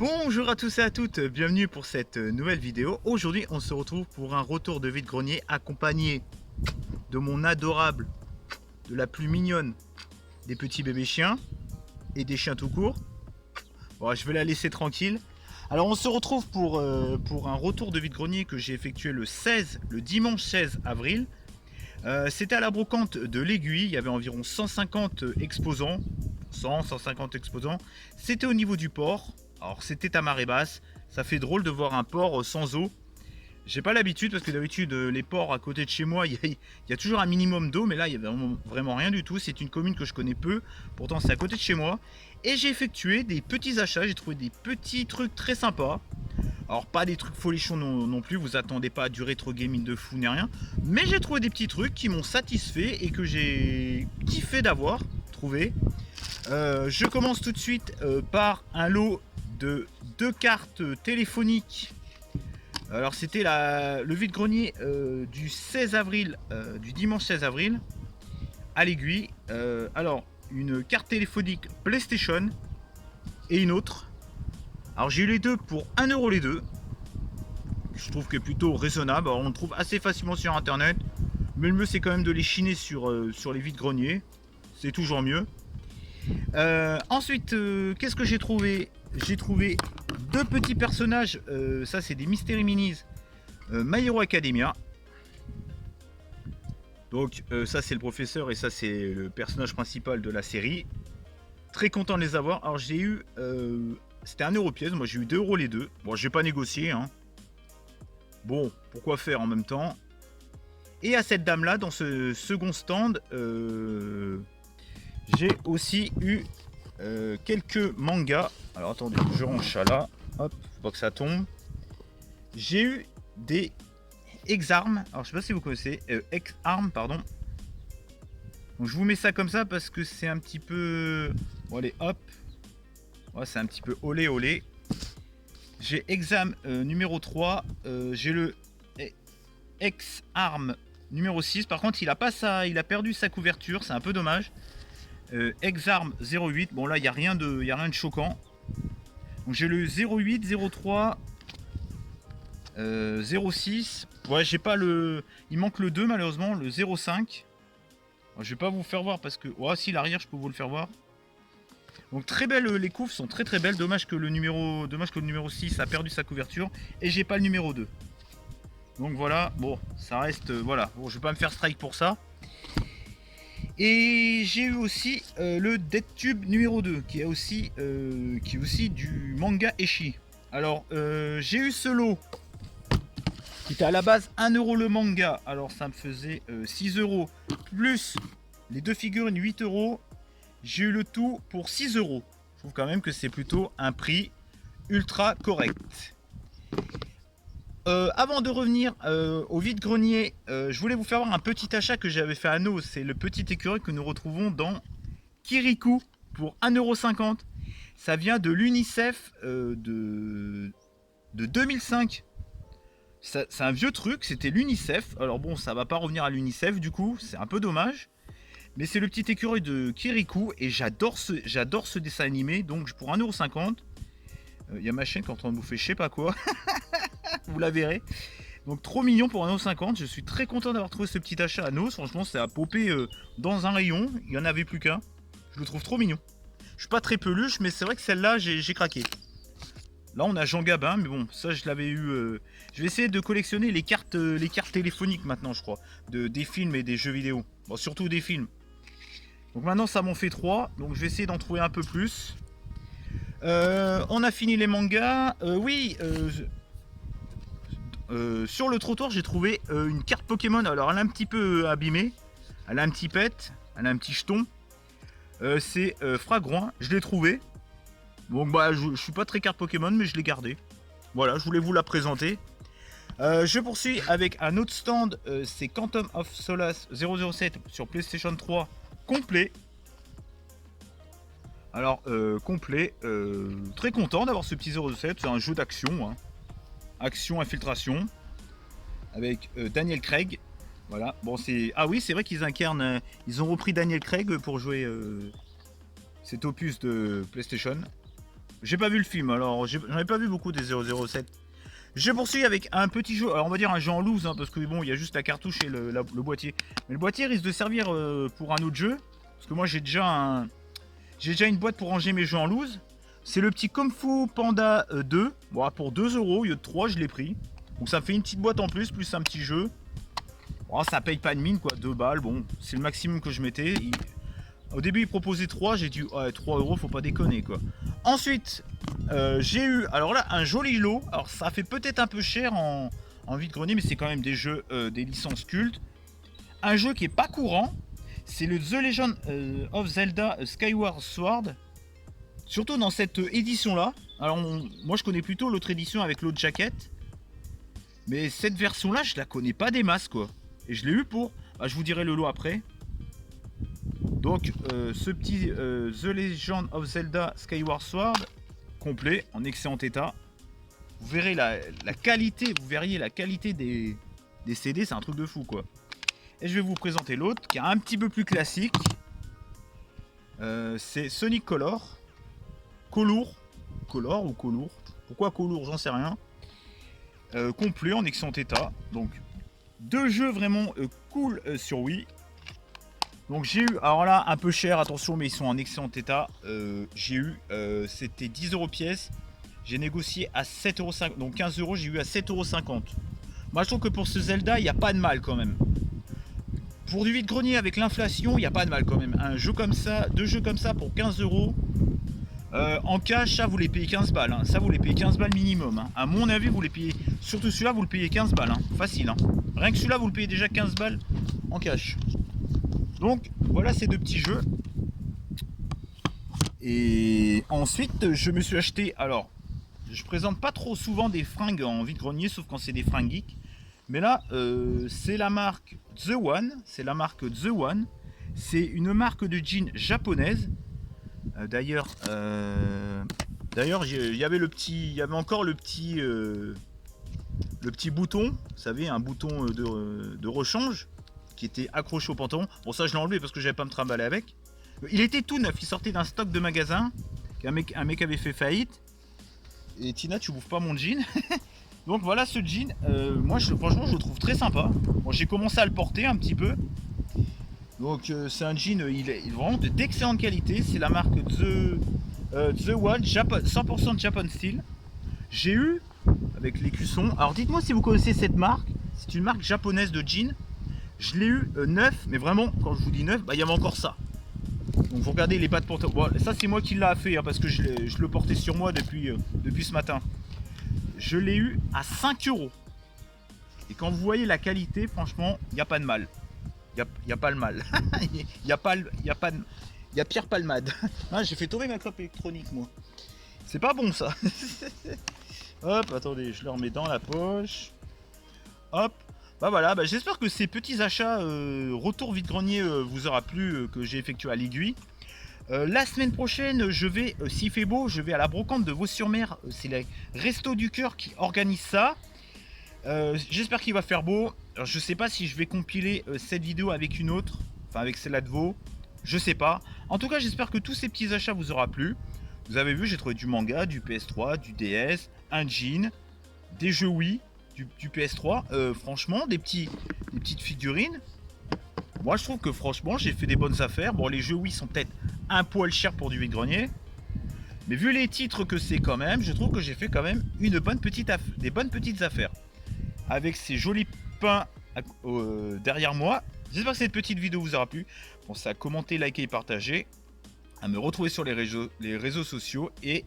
Bonjour à tous et à toutes, bienvenue pour cette nouvelle vidéo. Aujourd'hui on se retrouve pour un retour de vide-grenier accompagné de mon adorable, de la plus mignonne des petits bébés chiens et des chiens tout court. Bon, je vais la laisser tranquille. Alors on se retrouve pour un retour de vide-grenier que j'ai effectué le dimanche 16 avril. C'était à la brocante de l'Aiguille, il y avait environ 150 exposants. 150 exposants. C'était au niveau du port. Alors c'était à marée basse. Ça fait drôle de voir un port sans eau. J'ai pas l'habitude parce que d'habitude les ports à côté de chez moi il y a toujours un minimum d'eau, mais là il y avait vraiment rien du tout. C'est une commune que je connais peu, pourtant c'est à côté de chez moi. Et j'ai effectué des petits achats, j'ai trouvé des petits trucs très sympas. Alors pas des trucs folichons non plus, vous attendez pas à du rétro gaming de fou ni rien. Mais j'ai trouvé des petits trucs qui m'ont satisfait et que j'ai kiffé d'avoir trouvé. Je commence tout de suite par un lot de 2 cartes téléphoniques. Alors c'était le vide-grenier du 16 avril, du dimanche 16 avril à l'Aiguille. Alors une carte téléphonique PlayStation et une autre. Alors j'ai eu les deux pour 1€ les deux. Je trouve que plutôt raisonnable. Alors, on le trouve assez facilement sur internet. Mais le mieux c'est quand même de les chiner sur les vides-greniers. C'est toujours mieux. Ensuite, qu'est-ce que j'ai trouvé? J'ai trouvé 2 petits personnages. Ça c'est des Mystery Minis My Hero Academia. Donc ça c'est le professeur et ça c'est le personnage principal de la série. Très content de les avoir. Alors j'ai eu... c'était 1€ pièce, moi j'ai eu 2€ les deux. Bon, j'ai pas négocié, hein. Bon, pourquoi faire en même temps. Et à cette dame là, dans ce second stand, j'ai aussi eu quelques mangas. Alors attendez, je range ça là. Hop, faut pas que ça tombe. J'ai eu des Ex-Arm. Alors je sais pas si vous connaissez. Ex-Arm, pardon. Donc je vous mets ça comme ça parce que c'est un petit peu... Bon allez, hop. Ouais, c'est un petit peu olé olé. J'ai Exam numéro 3. J'ai le Ex-Arm numéro 6. Par contre, il a perdu sa couverture. C'est un peu dommage. Ex-Arm 08. Bon là, il n'y a rien de choquant. Donc j'ai le 08, 03, 06. Ouais, j'ai pas le... Il manque le 2 malheureusement, le 05. Je vais pas vous faire voir parce que... Oh si, l'arrière, je peux vous le faire voir. Donc très belles, les couves sont très très belles. Dommage que le numéro 6 a perdu sa couverture. Et j'ai pas le numéro 2. Donc voilà, bon, ça reste... voilà, bon, je vais pas me faire strike pour ça. Et j'ai eu aussi le DeadTube numéro 2, qui est aussi du manga Eshi. Alors, j'ai eu ce lot, qui était à la base 1€ le manga. Alors ça me faisait 6€, plus les 2 figurines 8€. J'ai eu le tout pour 6€. Je trouve quand même que c'est plutôt un prix ultra correct. Avant de revenir au vide-grenier, je voulais vous faire voir un petit achat que j'avais fait à Nos. C'est le petit écureuil que nous retrouvons dans Kirikou pour 1,50€. Ça vient de l'UNICEF de 2005. C'est un vieux truc, c'était l'UNICEF. Alors bon, ça va pas revenir à l'UNICEF du coup, c'est un peu dommage. Mais c'est le petit écureuil de Kirikou et j'adore ce dessin animé. Donc pour 1,50€, il y a ma chaîne qui est en train de bouffer je sais pas quoi. Vous la verrez. Donc trop mignon pour 1,50€. Je suis très content d'avoir trouvé ce petit achat à Nos. Franchement, ça a popé dans un rayon. Il n'y en avait plus qu'un. Je le trouve trop mignon. Je suis pas très peluche, mais c'est vrai que celle-là, j'ai craqué. Là, on a Jean Gabin, mais bon, ça, je l'avais eu... Je vais essayer de collectionner les cartes téléphoniques maintenant, je crois. Des films et des jeux vidéo. Bon, surtout des films. Donc maintenant, ça m'en fait 3. Donc je vais essayer d'en trouver un peu plus. On a fini les mangas. Oui, sur le trottoir, j'ai trouvé une carte Pokémon. Alors, elle est un petit peu abîmée. Elle a un petit pet. Elle a un petit jeton. C'est Fragroin. Je l'ai trouvé. Donc, bah, je suis pas très carte Pokémon, mais je l'ai gardé. Voilà, je voulais vous la présenter. Je poursuis avec un autre stand. C'est Quantum of Solace 007 sur PlayStation 3 complet. Alors, complet. Très content d'avoir ce petit 007. C'est un jeu d'action. Hein. Action infiltration avec Daniel Craig. Voilà. Bon, c'est... Ah oui, c'est vrai qu'ils incarnent... ils ont repris Daniel Craig pour jouer cet opus de PlayStation. J'ai pas vu le film, alors j'en ai pas vu beaucoup des 007. Je poursuis avec un petit jeu, alors on va dire un jeu en loose, hein, parce que bon, il y a juste la cartouche et le boîtier. Mais le boîtier risque de servir pour un autre jeu, parce que moi j'ai déjà une boîte pour ranger mes jeux en loose. C'est le petit Kung Fu Panda 2, bon, pour 2 € au lieu de 3, je l'ai pris. Donc ça me fait une petite boîte en plus un petit jeu. Bon, ça paye pas de mine, quoi, 2 balles, bon, c'est le maximum que je mettais. Au début, il proposait 3, j'ai dit, ouais, 3 €, faut pas déconner, quoi. Ensuite, j'ai eu, alors là, un joli lot. Alors, ça fait peut-être un peu cher en vide-grenier, mais c'est quand même des jeux, des licences cultes. Un jeu qui est pas courant, c'est le The Legend of Zelda Skyward Sword. Surtout dans cette édition-là. Alors, moi, je connais plutôt l'autre édition avec l'autre jaquette. Mais cette version-là, je la connais pas des masses, quoi. Et je l'ai eu pour... Bah, je vous dirai le lot après. Donc, ce petit The Legend of Zelda Skyward Sword, complet, en excellent état. Vous verrez la qualité, vous verriez la qualité des CD, c'est un truc de fou, quoi. Et je vais vous présenter l'autre, qui est un petit peu plus classique. C'est Sonic Color. Color ou Color. Pourquoi Color, j'en sais rien. Complet, en excellent état. Donc, deux jeux vraiment cool sur Wii. Donc j'ai eu, alors là un peu cher, attention, mais ils sont en excellent état. J'ai eu, c'était 10 € pièce. J'ai négocié à 7,50 €, donc 15 €, j'ai eu à 7,50 €. Moi je trouve que pour ce Zelda, il n'y a pas de mal quand même. Pour du vide-grenier avec l'inflation, il n'y a pas de mal quand même. Un jeu comme ça, deux jeux comme ça pour 15 €. En cash, ça vous les payez 15 balles. Hein. Ça vous les payez 15 balles minimum. Hein. À mon avis, vous les payez, surtout celui-là, vous le payez 15 balles. Hein. Facile. Hein. Rien que celui-là, vous le payez déjà 15 balles en cash. Donc voilà ces deux petits jeux. Et ensuite je me suis acheté, alors je présente pas trop souvent des fringues en vide-grenier, sauf quand c'est des fringues geeks. Mais là c'est la marque The One. C'est la marque The One. C'est une marque de jeans japonaise. D'ailleurs il y avait encore le petit bouton, vous savez, un bouton de rechange qui était accroché au pantalon. Bon, ça je l'ai enlevé parce que j'avais pas me trimballer avec. Il était tout neuf, il sortait d'un stock de magasin qu'un mec avait fait faillite. Et Tina, tu bouffes pas mon jean. Donc voilà ce jean, moi franchement je le trouve très sympa. Bon, j'ai commencé à le porter un petit peu. Donc c'est un jean, il est vraiment d'excellente qualité. C'est la marque The One, 100% Japan Style. J'ai eu avec l'écusson. Alors dites-moi si vous connaissez cette marque. C'est une marque japonaise de jean. Je l'ai eu neuf, mais vraiment, quand je vous dis neuf, bah, il y avait encore ça. Donc vous regardez les pattes portées. Bon, ça c'est moi qui l'ai fait, hein, parce que je le portais sur moi depuis ce matin. Je l'ai eu à 5 €. Et quand vous voyez la qualité, franchement, il n'y a pas de mal. Il n'y a pas le mal. Il y a Pierre Palmade. Ah, j'ai fait tomber ma clope électronique, moi. C'est pas bon, ça. Hop, attendez, je le remets dans la poche. Hop. Bah voilà, bah j'espère que ces petits achats retour vide-grenier vous aura plu, que j'ai effectué à l'aiguille. La semaine prochaine, je vais, s'il fait beau, je vais à la brocante de Vaux-sur-Mer. C'est les Restos du Cœur qui organisent ça. J'espère qu'il va faire beau. Alors, je sais pas si je vais compiler cette vidéo avec une autre, enfin avec celle-là de Vaux. Je sais pas. En tout cas, j'espère que tous ces petits achats vous aura plu. Vous avez vu, j'ai trouvé du manga, du PS3, du DS, un jean, des jeux Wii. Du PS3, franchement, des petites figurines. Moi, je trouve que franchement, j'ai fait des bonnes affaires. Bon, les jeux Wii sont peut-être un poil chers pour du vide-grenier, mais vu les titres que c'est quand même, je trouve que j'ai fait quand même des bonnes petites affaires. Avec ces jolis pains derrière moi. J'espère que cette petite vidéo vous aura plu. Pensez à commenter, liker et partager, à me retrouver sur les réseaux sociaux et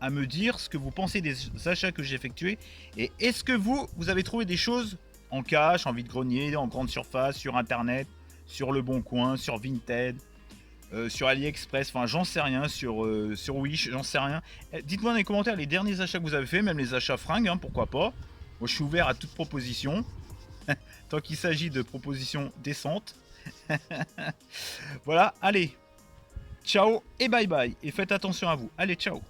à me dire ce que vous pensez des achats que j'ai effectués. Et est-ce que vous avez trouvé des choses en cash, en vide-grenier, en grande surface, sur internet, sur Le Bon Coin, sur Vinted, sur AliExpress, enfin j'en sais rien, sur Wish, j'en sais rien. Dites-moi dans les commentaires les derniers achats que vous avez fait, même les achats fringues, hein, pourquoi pas. Moi je suis ouvert à toute proposition, tant qu'il s'agit de propositions décentes. Voilà, allez, ciao et bye bye, et faites attention à vous. Allez, ciao.